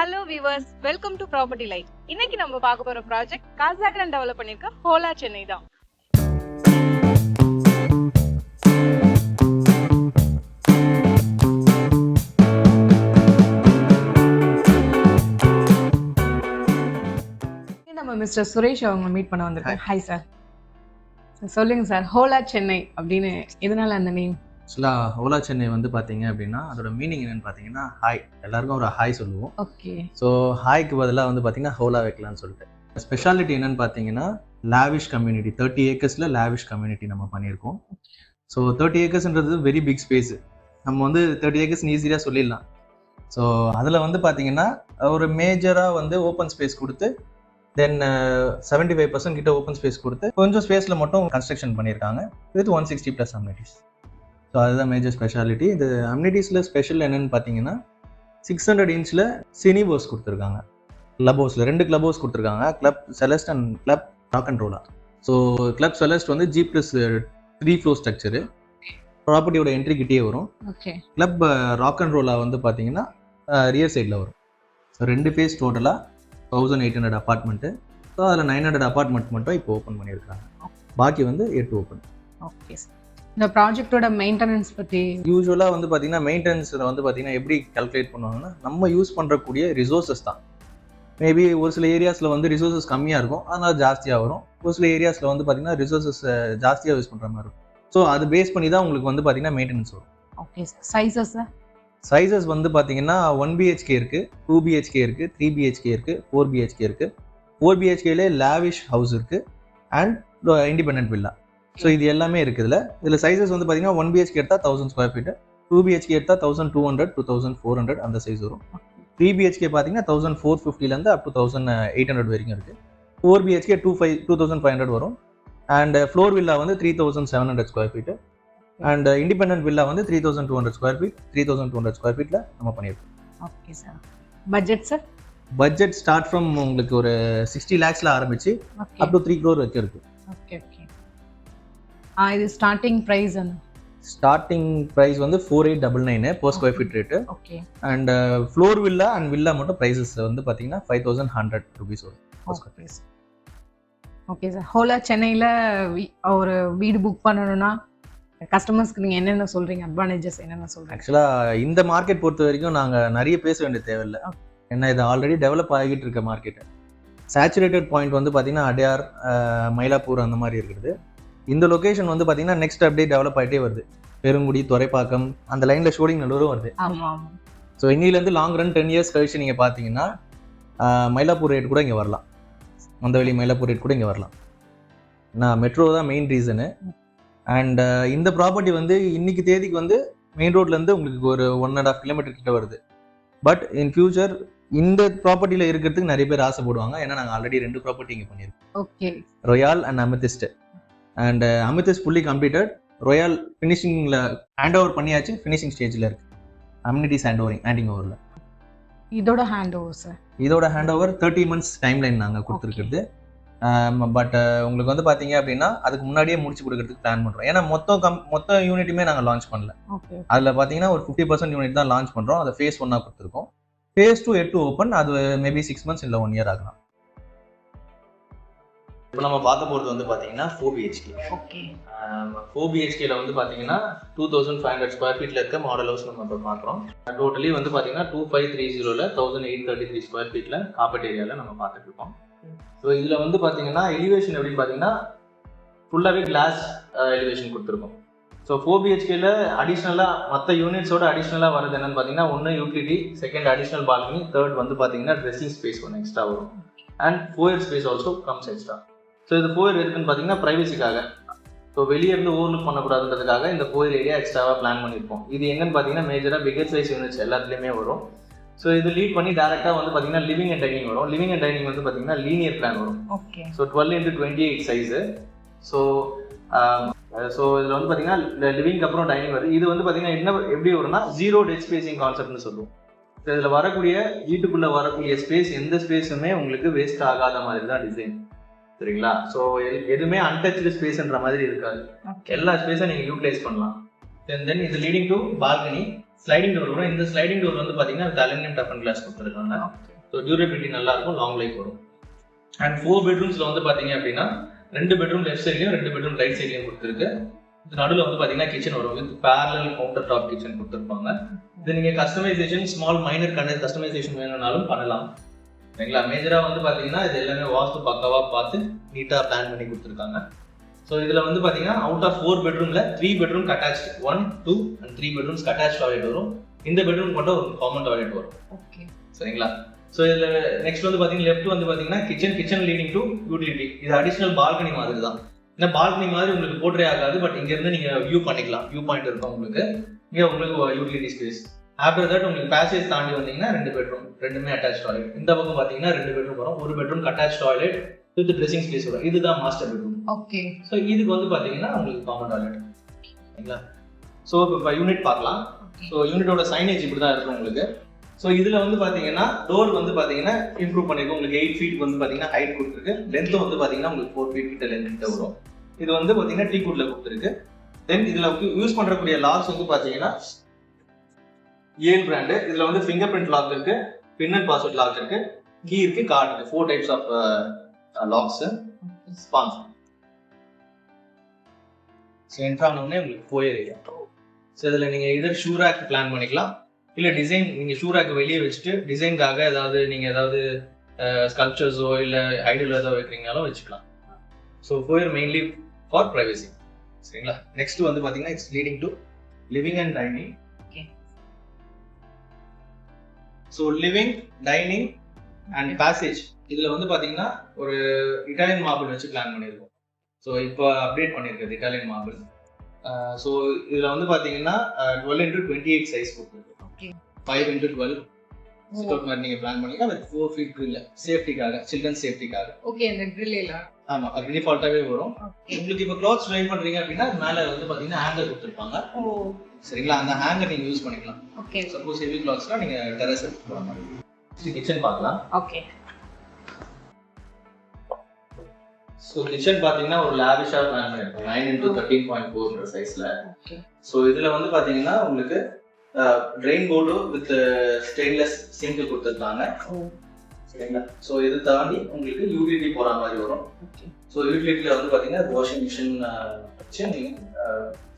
Hello viewers, welcome to property light. இன்னைக்கு நம்ம பார்க்க போற ப்ராஜெக்ட் காசாகிரான் டெவலப் பண்ணிருக்க ஹோலா சென்னை தான். நம்ம மிஸ்டர் சுரேஷ் அவங்க மீட் பண்ண வந்திருக்கோம். ஹாய் சார், சொல்லுங்க சார், ஹோலா சென்னை அப்படின்னு எதனால அந்த நேம்? ஆக்சுவலாக ஹோலா சென்னை வந்து பார்த்தீங்க அப்படின்னா அதோட மீனிங் என்னென்னு பார்த்தீங்கன்னா ஹாய், எல்லாருக்கும் ஒரு ஹாய் சொல்லுவோம். ஓகே. ஸோ ஹாய்க்கு பதிலாக வந்து பார்த்தீங்கன்னா ஹோலா வைக்கலாம்னு சொல்லிட்டு. ஸ்பெஷாலிட்டி என்னென்னு பார்த்தீங்கன்னா லாவிஷ் கம்யூனிட்டி, 30 ஏக்கர்ஸில் லாவிஷ் கம்யூனிட்டி நம்ம பண்ணியிருக்கோம். ஸோ 30 ஏக்கர்ஸ்ன்றது வெரி பிக் ஸ்பேஸு. நம்ம வந்து 30 ஏக்கர்ஸ் ஈஸியாக சொல்லிடலாம். ஸோ அதில் வந்து பார்த்தீங்கன்னா ஒரு மேஜராக வந்து ஓப்பன் ஸ்பேஸ் கொடுத்து தென் 75% கிட்ட ஓப்பன் ஸ்பேஸ் கொடுத்து கொஞ்சம் ஸ்பேஸில் மட்டும் கன்ஸ்ட்ரக்ஷன் பண்ணியிருக்காங்க வித் 160+ அம்யூனிட்டிஸ். ஸோ அதுதான் மேஜர் ஸ்பெஷாலிட்டி. இந்த அம்யூனிட்டிஸில் ஸ்பெஷல் என்னென்னு பார்த்தீங்கன்னா 600 இன்ச்சில் சினிபோஸ் கொடுத்துருக்காங்க. கிளப் ஹவுஸில் 2 கிளப் ஹவுஸ் கொடுத்துருக்காங்க, club Celeste and club rock and ரோலா. ஸோ கிளப் செலஸ்ட் வந்து G+3 ஃப்ளோர் ஸ்ட்ரக்சரு, ப்ராப்பர்ட்டியோட என்ட்ரி கிட்டே வரும். ஓகே. கிளப் ராக் அண்ட் ரோலா வந்து பார்த்தீங்கன்னா ரியர் சைடில் வரும். ஸோ 2 ஃபேஸ் டோட்டலாக 1800 அப்பார்ட்மெண்ட்டு. ஸோ அதில் 900 அப்பார்ட்மெண்ட் மட்டும் இப்போ ஓப்பன் பண்ணியிருக்காங்க, பாக்கி வந்து 8 ஓப்பன். Okay sir. இந்த ப்ராஜெக்டோட மெயின்டெனன்ஸ் பற்றி? யூஸ்வலாக வந்து பார்த்தீங்கன்னா மெயின்டெனன்ஸில் வந்து பார்த்தீங்கன்னா எப்படி கால்குலேட் பண்ணுவாங்கன்னா நம்ம யூஸ் பண்ணுறக்கூடிய ரிசோர்ஸஸ் தான். மேபி ஒரு சில ஏரியாஸில் வந்து ரிசோர்ஸஸ் கம்மியாக இருக்கும், அதனால் ஜாஸ்தியாக வரும். ஒரு சில ஏரியாஸில் வந்து பார்த்தீங்கன்னா ரிசோர்ஸஸ் ஜாஸ்தியாக யூஸ் பண்ணுற மாதிரி இருக்கும். ஸோ அது பேஸ் பண்ணி தான் உங்களுக்கு வந்து பார்த்தீங்கன்னா மெயின்டெனன்ஸ் வரும். Okay sir. சைஸஸ்? சைஸஸ் வந்து பார்த்தீங்கன்னா 1 BHK இருக்குது, 2 BHK இருக்குது, 3 BHK இருக்குது, 4 BHK இருக்குது. 4 BHKலே லாவிஷ் ஹவுஸ் இருக்குது அண்ட் இண்டிபெண்டன்ட் வில்லா. ஸோ இது எல்லாமே இருக்குதுல. இதில் சைஸஸ் வந்து பார்த்தீங்கன்னா 1 BHK எடுத்தால் 1000 ஸ்கொயர் ஃபீட்டு, 2 BHK எடுத்தால் 1200 to 1400 அந்த சைஸ் வரும். 3 BHK பார்த்தீங்கன்னா 1450 அப் டு 1800 வரைக்கும் இருக்குது. 4 BHK 2500 வரும். அண்ட் ஃப்ளோர் வில்லா வந்து 3700 square feet and independent villa வந்து 3200 ஸ்கொயர் ஃபீட். 3200 ஸ்கொயர் ஃபீட்டில் நம்ம பண்ணியிருக்கோம். Okay sir. Budget sir? Budget start from உங்களுக்கு ஒரு 60 lakhsல ஆரம்பிச்சு அப் டு 3 crore வரைக்கும் இருக்குது. Okay okay. இது ஸ்டார்டிங் ப்ரைஸ்? ஸ்டார்டிங் ப்ரைஸ் வந்து 4899 per square feet rate. Okay. And floor villa and villa மட்டும் ப்ரைஸஸ் வந்து பார்த்தீங்கன்னா 5100 rupees வரும் per square feet. Okay sir. ஹோலா சென்னையில் ஒரு வீடு புக் பண்ணணும்னா கஸ்டமர்ஸ்க்கு நீங்கள் என்னென்ன சொல்கிறீங்க, அட்வான்டேஜஸ் என்னென்ன சொல்கிறீங்க? ஆக்சுவலாக இந்த மார்க்கெட் பொறுத்த வரைக்கும் நாங்கள் நிறைய பேச வேண்டிய தேவையில்லை. ஏன்னா இது ஆல்ரெடி டெவலப் ஆகிட்டு இருக்க மார்க்கெட்டு. சேச்சுரேட்டட் பாயிண்ட் வந்து பார்த்தீங்கன்னா அடையார், மயிலாப்பூர் அந்த மாதிரி இருக்குது. இந்த லொக்கேஷன் வந்து பார்த்தீங்கன்னா நெக்ஸ்ட் அப்படியே டெவலப் ஆகிட்டே வருது. பெருங்குடி, துறைப்பாக்கம் அந்த லைனில் ஷோடிங் நல்லூரும் வருது. ஆமாம். ஸோ இன்னிலேருந்து லாங் ரன் 10 years கழிச்சு நீங்கள் பார்த்தீங்கன்னா மயிலாப்பூர் ரேட் கூட இங்கே வரலாம், மந்தவெளி மயிலாப்பூர் ரேட் கூட இங்கே வரலாம். நான் மெட்ரோ தான் மெயின் ரீசனு. அண்ட் இந்த ப்ராப்பர்ட்டி வந்து இன்னைக்கு தேதிக்கு வந்து மெயின் ரோட்லேருந்து உங்களுக்கு ஒரு 1.5 kilometer கிட்ட வருது. பட் இன் ஃபியூச்சர் இந்த ப்ராப்பர்ட்டியில் இருக்கிறதுக்கு நிறைய பேர் ஆசைப்படுவாங்க. ஏன்னா நாங்கள் ஆல்ரெடி 2 ப்ராப்பர்ட்டி இங்கே பண்ணியிருக்கோம். Okay. Royale and Amethyst. And Amethyst fully completed. Royale ஃபினிஷிங்கில் ஹேண்ட் ஓவர் பண்ணியாச்சு, ஃபினிஷிங் ஸ்டேஜில் இருக்குது. அம்யூனிட்டிஸ் ஹேண்டிங் ஓவரில். இதோட ஹேண்ட் ஓவர் சார்? இதோட ஹேண்ட் ஓவர் 30 months டைம்லைன் நாங்கள் கொடுத்துருக்குறது. பட் உங்களுக்கு வந்து பார்த்தீங்க அப்படின்னா அதுக்கு முன்னாடியே முடிச்சு கொடுக்கறதுக்கு பிளான் பண்ணுறோம். ஏன்னா மொத்த யூனிட்டுமே நாங்கள் லான்ச் பண்ணல. அதில் பார்த்தீங்கன்னா ஒரு 50% யூனிட் தான் லான்ச் பண்ணுறோம். அதை ஃபேஸ் 1 கொடுத்துருக்கோம். ஃபேஸ் 2 எட்டு ஓப்பன், அது மேபி 6 months இல்லை 1 year ஆகலாம். இப்போ நம்ம பார்க்க போகிறது வந்து பார்த்தீங்கன்னா 4 BHK. ஓகே. 4 BHKல வந்து பார்த்தீங்கன்னா 2500 ஸ்கொயர் ஃபீட்டில் இருக்க மாடல் ஹவுஸ் நம்ம இப்போ பார்க்குறோம். டோட்டலி வந்து பார்த்தீங்கன்னா 2530ல் 1833 ஸ்கொயர் ஃபீட்டில் காப்பட் ஏரியாவில் நம்ம பார்த்துட்டு இருக்கோம். ஸோ இதில் வந்து பார்த்தீங்கன்னா எலிவேஷன் எப்படின்னு பார்த்தீங்கன்னா ஃபுல்லாகவே கிளாஸ் எலிவேஷன் கொடுத்துருக்கோம். ஸோ 4 BHKல அடிஷ்னலாக மற்ற யூனிட்ஸோட அடிஷ்னலாக வருது என்னன்னு பார்த்தீங்கன்னா 1 யூட்டிலிட்டி, 2 அடிஷ்னல் பால்கனி, 3 வந்து பார்த்தீங்கன்னா ட்ரெஸ்ஸிங் ஸ்பேஸ் ஒன்று எக்ஸ்ட்ரா வரும். And foyer space also comes extra. So இது ஃபோயர் எதுக்குன்னு பார்த்தீங்கன்னா ப்ரைவசிக்காக. ஸோ வெளியே இருந்து ஓவர்லுக் பண்ணக்கூடாதுன்றதுக்காக இந்த ஃபோயர் ஏரியா எக்ஸ்ட்ராவாக பிளான் பண்ணியிருப்போம். இது எங்கன்னு பார்த்தீங்கன்னா மேஜராக பிகர் சைஸ் யூனிட்ஸ் எல்லாத்துலேயுமே வரும். ஸோ இது லீட் பண்ணி டேரெக்டாக வந்து பார்த்தீங்கன்னா லிவிங் அண்ட் டைனிங் வரும். லிவிங் அண்ட் டைனிங் வந்து பார்த்தீங்கன்னா லீனியர் பிளான் வரும். Okay. So 12x28 size. So இதில் வந்து பார்த்தீங்கன்னா லிவிங்க்கு அப்புறம் டைனிங் வருது. இது வந்து பார்த்தீங்கன்னா என்ன எப்படி வரும்னா 0 டெட் ஸ்பேசிங் கான்செப்ட்னு சொல்லுவோம். ஸோ இதில் வரக்கூடிய வீட்டுக்குள்ளே வரக்கூடிய ஸ்பேஸ் எந்த ஸ்பேஸுமே உங்களுக்கு வேஸ்ட் ஆகாத மாதிரி தான் டிசைன், சரிங்களா? ஸோ எதுவுமே அன்டச்டு ஸ்பேஸ்ன்ற மாதிரி இருக்காது. எல்லா ஸ்பேஸும் நீங்கள் யூட்டிலைஸ் பண்ணலாம். தென் இது leading to balcony. Sliding door வரும். இந்த ஸ்லைடிங் டோர் வந்து பார்த்தீங்கன்னா அலுமினியம் டஃப் அண்ட் கிளாஸ் கொடுத்துருக்காங்க. ஸோ டியூரபிலிட்டி நல்லா இருக்கும், லாங் லைஃப் வரும். அண்ட் 4 பெட்ரூம்ஸில் வந்து பார்த்தீங்க அப்படின்னா 2 பெட்ரூம் லெஃப்ட் சைட்லையும் 2 பெட்ரூம் ரைட் சைட்லையும் கொடுத்துருக்கு. இது நடுவில் வந்து பார்த்தீங்கன்னா கிச்சன் வரும், with parallel counter top kitchen கொடுத்துருப்பாங்க. இது நீங்கள் கஸ்டமைசேஷன் ஸ்மால் மைனர் கஸ்டமைசேஷன் வேணும்னாலும் பண்ணலாம். சரிங்களா? மேஜராக வந்து பார்த்தீங்கன்னா இது எல்லாமே வாஸ்து பக்காவாக பார்த்து நீட்டாக பிளான் பண்ணி கொடுத்துருக்காங்க. ஸோ இதில் வந்து பார்த்தீங்கன்னா அவுட் ஆஃப் 4 பெட்ரூமில் 3 bedroom attach, 1, 2 and 3 bedrooms attach toilet வரும். இந்த பெட்ரூம் மட்டும் ஒரு காமன் டாய்லெட் வரும். ஓகே, சரிங்களா? ஸோ இதில் நெக்ஸ்ட் வந்து பார்த்தீங்கன்னா லெஃப்ட் வந்து பார்த்தீங்கன்னா கிச்சன் லீடிங் டு யூட்டிலிட்டி. இது அடிஷனல் பால்கனி மாதிரி தான். இந்த பால்கனி மாதிரி உங்களுக்கு போர்ட்ரே ஆகாது, பட் இங்கேருந்து நீங்கள் வியூ பண்ணிக்கலாம். வியூ பாயிண்ட் இருக்கும் உங்களுக்கு. இங்கே உங்களுக்கு யூட்டிலிட்டி ஸ்பேஸ். ஆஃப்டர் தட் உங்களுக்கு பேசேஜ் தாண்டி வந்தீங்கன்னா 2 பெட்ரூம், 2மே அட்டாச் டாய்லெட். இந்த பக்கம் பார்த்தீங்கன்னா 2 பெட்ரூம் வரும், ஒரு bedroom attach toilet with dressing space வரும். இதுதான் மாஸ்டர் பெட்ரூம். ஓகே. ஸோ இதுக்கு வந்து பார்த்தீங்கன்னா உங்களுக்கு காமன் டாய்லெட். சரிங்களா? ஸோ இப்போ யூனிட் பார்க்கலாம். ஸோ யூனிட்டோட சைனேஜ் இப்படி தான் இருக்கும் உங்களுக்கு. ஸோ இதில் வந்து பார்த்தீங்கன்னா டோர் வந்து பார்த்தீங்கன்னா இம்ப்ரூவ் பண்ணிருக்கும். உங்களுக்கு 8 feet வந்து பார்த்தீங்கன்னா ஹைட் கொடுத்துருக்கு. லென்த் வந்து பார்த்தீங்கன்னா உங்களுக்கு 4 feet கிட்ட லென்த் கிட்ட வரும். இது வந்து பார்த்தீங்கன்னா டீக்வுட்ல கொடுத்துருக்கு. தென் இதில் யூஸ் பண்ணுறக்கூடிய லாக்ஸ் வந்து பார்த்தீங்கன்னா ஏல் பிராண்டு. இதில் வந்து ஃபிங்கர் பிரிண்ட் லாக் இருக்கு, பின் அண்ட் பாஸ்வேர்ட் லாக் இருக்கு, கீ இருக்கு, கார்டு இருக்கு. 4 types ஆஃப் லாக்ஸ். ஸ்பான்ஸ். ஸோ என்ட்ரானோடனே உங்களுக்கு போயர் ஏரியா. ஸோ இதில் நீங்கள் இதர் ஷூ ரேக் பிளான் பண்ணிக்கலாம், இல்லை டிசைன் நீங்கள் ஷூ ரேக் வெளியே வச்சுட்டு டிசைனுக்காக ஏதாவது ஸ்கல்ப்சர்ஸோ இல்லை ஐடியல் ஏதாவது வைக்கிறீங்கனாலும் வச்சுக்கலாம். So Boer mainly for privacy. சரிங்களா? நெக்ஸ்ட் வந்து பார்த்தீங்கன்னா it's leading to living and dining. So living, dining and passage இதில் வந்து பார்த்தீங்கன்னா ஒரு இட்டாலியன் மார்பிள் வச்சு பிளான் பண்ணியிருக்கோம். ஸோ இப்போ அப்டேட் பண்ணியிருக்கிறது இட்டாலியன் மார்பிள். ஸோ இதில் வந்து பார்த்தீங்கன்னா 12x28 சைஸ் கொடுத்துருக்கு. 5x12 சிட்அவுட் மாதிரி நீங்கள் பிளான் பண்ணிக்கலாம். வித் 4 feet grill சேஃப்டிக்காக, சில்ட்ரன் சேஃப்டிக்காக. ஓகே, இந்த grill இல்ல. ஆமாம், அது டிஃபால்ட்டாகவே வரும். உங்களுக்கு இப்போ க்ளாத்ஸ் ட்ரை பண்ணுறீங்க அப்படின்னா மேலே வந்து பார்த்தீங்கன்னா ஹேங்கர் கொடுத்துருப்பாங்க. சரிங்களா? அந்த ஹேங்கர் நீங்கள் யூஸ் பண்ணிக்கலாம். ஓகே. சப்போஸ் ஹெவி க்ளாத்ஸ்லாம் நீங்கள் டெரஸ் எடுத்து போகிற மாதிரி. கிச்சன் பார்க்கலாம். ஓகே. ஸோ கிச்சன் பார்த்தீங்கன்னா ஒரு லேவிஷாக பிளான் பண்ணியிருக்கோம், 9x13.4 சைஸில். ஓகே. ஸோ இதில் வந்து பார்த்தீங்கன்னா உங்களுக்கு drain board with stainless sink கொடுத்துருக்காங்க. சரிங்களா? ஸோ இது தாண்டி உங்களுக்கு யூடிலிட்டி போகிற மாதிரி வரும். ஸோ யூடிலிட்டியில் வந்து பார்த்தீங்கன்னா வாஷிங் மிஷின் வச்சு நீங்கள்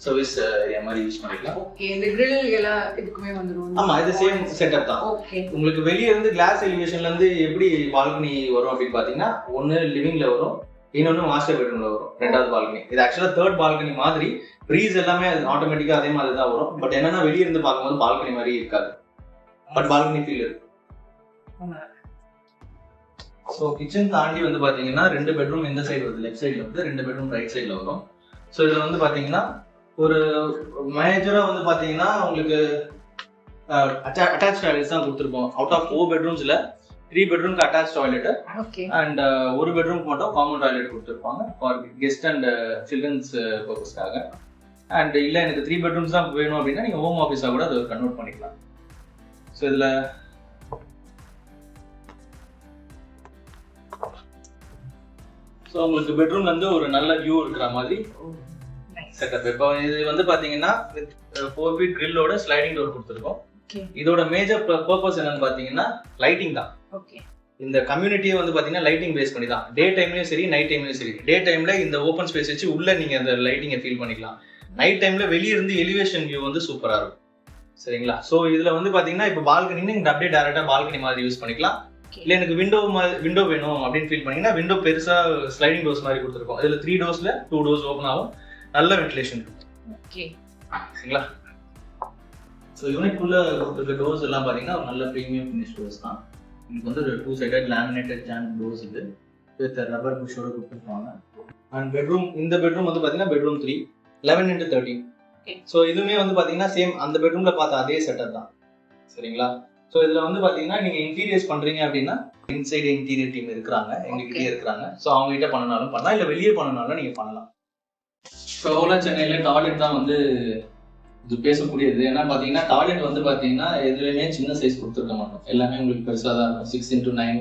சர்வீஸ் ஏரியா மாதிரி யூஸ் பண்ணிக்கலாம். ஓகே. இந்த grill எல்லாம் இதுக்குமே வந்துரும். ஆமாம், இது சேம் செட்டப் தான். ஓகே. உங்களுக்கு வெளியே இருந்து கிளாஸ் எலிவேஷன்லேருந்து எப்படி பால்கனி வரும் அப்படின்னு பார்த்தீங்கன்னா ஒன்று லிவிங்கில் வரும், இன்னொன்று மாஸ்டர் பெட்ரூம்ல வரும், 2வது பால்கனி. இது ஆக்சுவலாக 3rd பால்கனி மாதிரி. ப்ரீஸ் எல்லாமே ஆட்டோமேட்டிக்காக அதே மாதிரி தான் வரும். பட் என்னன்னா வெளியே இருந்து பார்க்கும்போது பால்கனி மாதிரி இருக்காது, பட் பால்கனி ஃபீல் இருக்கு. ஸோ கிச்சன் தாண்டி வந்து பார்த்தீங்கன்னா 2 பெட்ரூம் இந்த சைடு வருது, லெஃப்ட் சைடில் வந்து 2 பெட்ரூம் ரைட் சைடில் வரும். ஸோ இதில் வந்து பார்த்தீங்கன்னா ஒரு மேஜராக வந்து பார்த்தீங்கன்னா உங்களுக்கு அட்டாச் டாய்லெட்ஸ் தான் கொடுத்துருப்போம். அவுட் ஆஃப் 4 பெட்ரூம்ஸில் 3 பெட்ரூம்க்கு அட்டாச் டாய்லெட் அண்ட் ஒரு பெட்ரூம்க்கு மட்டும் காமன் டாய்லெட் கொடுத்துருப்பாங்க ஃபார் கெஸ்ட் அண்ட் சில்ட்ரன்ஸ் பர்பஸ்க்காக. அண்ட் இல்லை எனக்கு 3 பெட்ரூம்ஸ் தான் வேணும் அப்படின்னா நீங்கள் ஹோம் ஆஃபீஸாக கூட அதை கன்வெர்ட் பண்ணிக்கலாம். ஸோ இதில் ஸோ உங்களுக்கு பெட்ரூம்லேருந்து ஒரு நல்ல வியூ இருக்கிற மாதிரி செட்டப். இப்போ இது வந்து பார்த்தீங்கன்னா 4 feet கிரில்லோட ஸ்லைடிங் டோர் கொடுத்துருக்கோம். இதோட மேஜர் பர்பஸ் என்னன்னு பார்த்தீங்கன்னா லைட்டிங் தான். இந்த கம்யூனிட்டியை வந்து பார்த்தீங்கன்னா லைட்டிங் பேஸ் பண்ணி தான். டே டைம்லையும் சரி, நைட் டைம்லையும் சரி. டே டைமில் இந்த ஓப்பன் ஸ்பேஸ் வச்சு உள்ளே நீங்கள் அந்த லைட்டிங்கை ஃபீல் பண்ணிக்கலாம். நைட் டைமில் வெளியே இருந்து எலிவேஷன் வியூ வந்து சூப்பராக இருக்கும். சரிங்களா? ஸோ இதில் வந்து பார்த்தீங்கன்னா இப்போ பால்கனின்னு நீங்கள் அப்படியே டேரெக்டாக பால்கனி மாதிரி யூஸ் பண்ணிக்கலாம். இல்லை எனக்கு விண்டோ வேணும் அப்படின்னு ஃபீல் பண்ணிங்கன்னா விண்டோ பெருசாக ஸ்லைடிங் டோர்ஸ் மாதிரி கொடுத்துருக்கோம். இதில் 3 doors 2 doors ஓப்பன் ஆகும், நல்ல வென்டிலேஷன் இருக்கும். சரிங்களா? ஸோ யூனிட்குள்ளே கொடுத்துருக்க டோர்ஸ் எல்லாம் பார்த்தீங்கன்னா ஒரு நல்ல ப்ரீமியம் ஃபினிஷ் டோர்ஸ் தான். இதுக்கு வந்து 2-sided லேமினேட்டட் ஜான் டோர்ஸ் இது வித் ரப்பர் புஷோட கொடுத்துருப்பாங்க. அண்ட் பெட்ரூம், இந்த பெட்ரூம் வந்து பார்த்தீங்கன்னா பெட்ரூம் 3 11x13. ஸோ இதுவுமே வந்து பார்த்தீங்கன்னா சேம் அந்த பெட்ரூமில் பார்த்த அதே செட்டப் தான். சரிங்களா? ஸோ இதில் வந்து பார்த்தீங்கன்னா நீங்கள் இன்டீரியர்ஸ் பண்ணுறீங்க அப்படின்னா இன்சைடு இன்டீரியர் டீம் இருக்கிறாங்க, எங்ககிட்டே இருக்கிறாங்க. ஸோ அவங்ககிட்ட பண்ணனாலும் பண்ணலாம், இல்லை வெளியே பண்ணனாலும் நீங்கள் பண்ணலாம். ஸோ ஓலா சென்னையில் டாய்லெட் தான் வந்து இது பேசக்கூடியது. ஏன்னா பார்த்தீங்கன்னா டாய்லெட் வந்து பார்த்தீங்கன்னா எதுலையுமே சின்ன சைஸ் கொடுத்துருக்க மாட்டோம், எல்லாமே உங்களுக்கு பெருசாக தான் இருக்கும். 6x9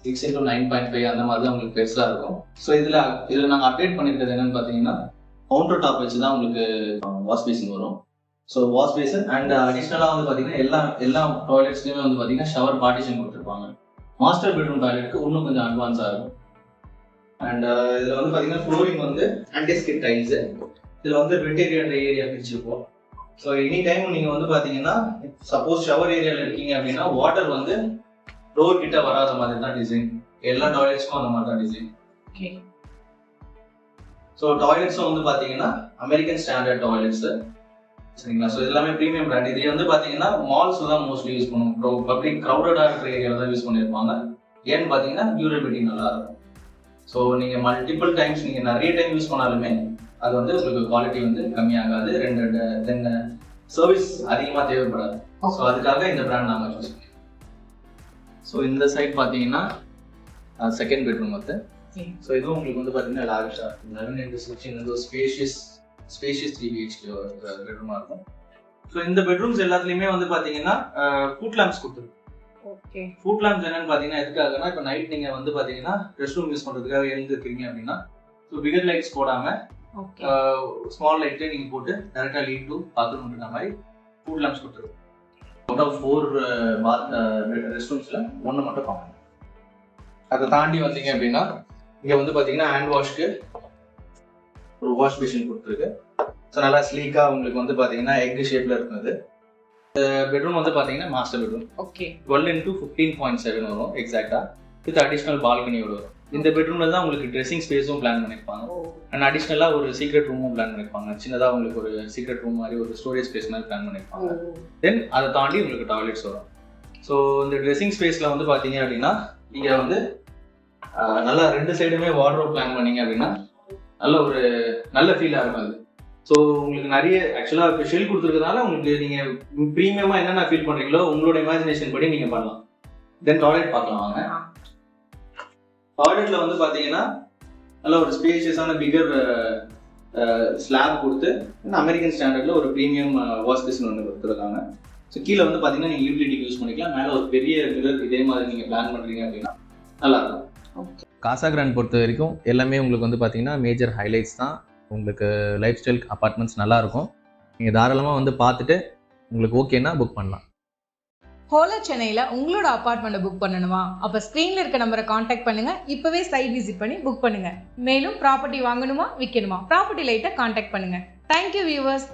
6x9.5 அந்த மாதிரி தான் உங்களுக்கு பெருசாக இருக்கும். ஸோ இதில் நாங்கள் அப்டேட் பண்ணியிருக்கிறது என்னன்னு பார்த்தீங்கன்னா கவுண்டர் டாப் வச்சு தான் உங்களுக்கு வாஷ் பேசின் வரும். ஸோ வாஷ் பேசன் அண்ட் அடிஷ்னலாக வந்து பார்த்தீங்கன்னா எல்லா டாய்லெட்ஸ்லையுமே வந்து பார்த்தீங்கன்னா ஷவர் பார்ட்டிஷன் கொடுத்துருப்பாங்க. மாஸ்டர் பெட்ரூம் டாய்லெட்டுக்கு இன்னும் கொஞ்சம் அட்வான்ஸாக இருக்கும். அண்ட் இதில் வந்து பார்த்தீங்கன்னா ஃப்ளோரிங் வந்து ஆன்டிஸ்கிட் டைல்ஸு. இதில் வந்து வெட்டேரியன்ற ஏரியா பிரிச்சிருப்போம். ஸோ எனி டைம் நீங்கள் வந்து பார்த்தீங்கன்னா சப்போஸ் ஷவர் ஏரியாவில் இருக்கீங்க அப்படின்னா வாட்டர் வந்து டோர் கிட்ட வராத மாதிரி தான் டிசைன். எல்லா டாய்லெட்ஸ்க்கும் அந்த மாதிரி தான் டிசைன். ஓகே. ஸோ டாய்லெட்ஸும் வந்து பார்த்தீங்கன்னா அமெரிக்கன் ஸ்டாண்டர்ட் டாய்லெட்ஸு, சரிங்களா? ஸோ எல்லாமே ப்ரீமியம் பிராண்ட். இது வந்து பார்த்தீங்கன்னா மால்ஸில் தான் மோஸ்ட்லி யூஸ் பண்ணுவோம். பப்ளிக் க்ரௌடடாக இருக்கிற ஏரியாவில் தான் யூஸ் பண்ணியிருப்பாங்க. ஏன்னு பார்த்தீங்கன்னா டியூரபிலிட்டி நல்லா இருக்கும். ஸோ நீங்கள் மல்டிபிள் டைம்ஸ் நீங்கள் நிறைய டைம் யூஸ் பண்ணாலுமே அது வந்து உங்களுக்கு குவாலிட்டி வந்து கம்மியாகாது. தென் சர்வீஸ் அதிகமாக தேவைப்படாது. ஸோ அதுக்காக இந்த பிராண்ட் நாங்கள் சூஸ் பண்ணியிருக்கோம். ஸோ இந்த சைட் பார்த்தீங்கன்னா செகண்ட் பெட்ரூம் வந்து. ஸோ இதுவும் உங்களுக்கு வந்து பார்த்தீங்கன்னா லார்ஜாக 11x16 வந்து ஸ்பேஷியஸ் 3 BHK பெட்ரூமாக இருக்கும். ஸோ இந்த பெட்ரூம்ஸ் எல்லாத்துலேயுமே வந்து பார்த்தீங்கன்னா ஃபுட் லேம்ப்ஸ் கொடுத்துருக்கோம். ஓகே. ஃபுட் லேம்ப்ஸ் என்னன்னு பார்த்தீங்கன்னா எதுக்காகனா இப்போ நைட் நீங்கள் வந்து பார்த்தீங்கன்னா ரெஸ்ட் ரூம் யூஸ் பண்ணுறதுக்காக எழுந்துருக்கீங்க அப்படின்னா ஸோ பிகர் லைட்ஸ் போடாமல் ஸ்மால் லைட்டே நீங்கள் போட்டு டேரெக்டாக லீட் டு பாத்ரூம் இருக்கிற மாதிரி ஃபுட் லேம்ப்ஸ் கொடுத்துருக்கோம். அவுட் ஆஃப் 4 ரெஸ்ட் ரூம்ஸில் 1 மட்டும் காமன். அதை தாண்டி வந்தீங்க அப்படின்னா இங்கே வந்து பார்த்தீங்கன்னா ஹேண்ட் வாஷ்க்கு ஒரு வாஷ் பேஷன் கொடுத்துருக்கு. ஸோ நல்லா ஸ்லீக்காக உங்களுக்கு வந்து பார்த்தீங்கன்னா எக் ஷேப்பில் இருக்குது. பெட்ரூம் வந்து பார்த்தீங்கன்னா மாஸ்டர் பெட்ரூம். ஓகே. 12x15.7 வரும் எக்ஸாக்டாக. வித் அடிஷ்னல் பால்கனியோட வரும். இந்த பெட்ரூமில் தான் உங்களுக்கு ட்ரெஸ்ஸிங் ஸ்பேஸும் பிளான் பண்ணியிருப்பாங்க. அண்ட் அடிஷ்னலாக ஒரு சீக்ரெட் ரூமும் பிளான் பண்ணியிருப்பாங்க. சின்னதாக உங்களுக்கு ஒரு சீக்ரெட் ரூம் மாதிரி ஒரு ஸ்டோரேஜ் ஸ்பேஸ் மாதிரி பிளான் பண்ணியிருப்பாங்க. தென் அதை தாண்டி உங்களுக்கு டாய்லெட்ஸ் வரும். ஸோ இந்த ட்ரெஸ்ஸிங் ஸ்பேஸில் வந்து பார்த்தீங்க அப்படின்னா நீங்கள் வந்து நல்லா 2 சைடுமே வார்ட்ரோப் பிளான் பண்ணீங்க அப்படின்னா நல்ல ஃபீலாக இருக்கும் அது. ஸோ உங்களுக்கு நிறைய ஆக்சுவலாக இப்போ ஷெல் கொடுத்துருக்கனால உங்களுக்கு நீங்கள் ப்ரீமியமாக என்னென்ன ஃபீல் பண்ணுறீங்களோ உங்களோட இமேஜினேஷன் படி நீங்கள் பண்ணலாம். தென் டாய்லெட் பார்க்கலாம் வாங்க. டாய்லெட்டில் வந்து பார்த்தீங்கன்னா நல்ல ஒரு ஸ்பேஷியஸான பிகர் ஸ்லாப் கொடுத்து அமெரிக்கன் ஸ்டாண்டர்டில் ஒரு ப்ரீமியம் வாஷ் பேசின் ஒன்று கொடுத்துருக்காங்க. ஸோ கீழே வந்து பார்த்தீங்கன்னா நீங்கள் யூட்டிலிட்டிக்கு யூஸ் பண்ணிக்கலாம். மேலே ஒரு பெரிய மிரர் இதே மாதிரி நீங்கள் பிளான் பண்ணுறீங்க அப்படின்னா நல்லாயிருக்கும். காசா கிராண்ட் பொறுத்த வரைக்கும் எல்லாமே உங்களுக்கு வந்து பார்த்தீங்கன்னா மேஜர் ஹைலைட்ஸ் தான். உங்களுக்கு லைஃப் ஸ்டைல் அப்பார்ட்மெண்ட்ஸ் நல்லாயிருக்கும். நீங்கள் தாராளமாக வந்து பார்த்துட்டு உங்களுக்கு ஓகேன்னா புக் பண்ணலாம். ஹோலா சென்னையில் உங்களோட அப்பார்ட்மெண்ட்டை புக் பண்ணணுமா? அப்போ ஸ்க்ரீனில் இருக்க நம்பரை காண்டாக்ட் பண்ணுங்கள். இப்போவே சைட் விசிட் பண்ணி புக் பண்ணுங்கள். மேலும் ப்ராப்பர்ட்டி வாங்கணுமா விற்கணுமா? ப்ராப்பர்ட்டி லைட்டை காண்டாக்ட் பண்ணுங்கள். Thank you viewers.